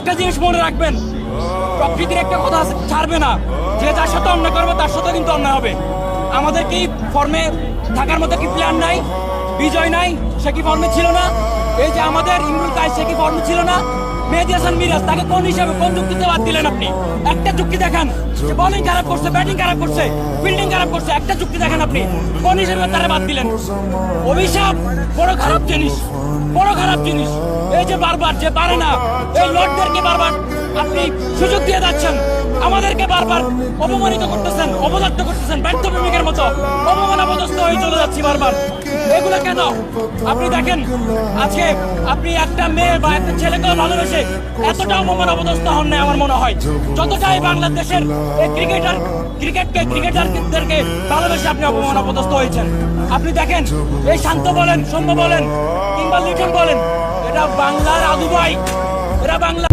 একটা জিনিস মনে রাখবেন, প্রকৃতির একটা কথা আছে, ছাড়বে না। যে যার সাথে অন্যায় করবে তার সাথে কিন্তু অন্যায় হবে। আমাদের কি ফর্মে থাকার মতো কি প্ল্যান নাই? বিজয় নাই, সে কি ফর্মে ছিল না? এই যে আমাদের ইমরুল কায়েস, সে কি ফর্মে ছিল না? মেহেদী হাসান মিরাজ, তাকে কোন হিসাবে, কোন যুক্তিতে বাদ দিলেন আপনি? একটা যুক্তি দেখান। যে বোলিং খারাপ করছে, ব্যাটিং খারাপ করছে, ফিল্ডিং খারাপ করছে, একটা যুক্তি দেখেন আপনি, কোন হিসেবে তারা বাদ দিলেন? অভিশাপ বড় খারাপ জিনিস, বড় খারাপ জিনিস। এই যে বারবার যে পারে না, এই লর্ডদেরকে বারবার আপনি সুযোগ দিয়ে যাচ্ছেন, আমাদেরকে বারবার অপমানিত করতেছেন, অপদস্থ করতেছেন, ব্যর্থ প্রেমিকের মতো অপমান অপদস্থ হয়ে চলে যাচ্ছি বারবার। এগুলো কেন? আপনি দেখেন, আজকে আপনি একটা মেয়ে বা একটা ছেলেকেও ভালোবেসে এতটা অপমান অপদস্থ হন না আমার মনে হয়, যতটাই বাংলাদেশের এই ক্রিকেটারদেরকে ভালোবেসে আপনি অপমান অপদস্থ হয়েছেন। আপনি দেখেন, এই শান্ত বলেন, সৌম্য বলেন, কিংবা লিটন বলেন, এটা বাংলার আদু ভাই, এরা বাংলা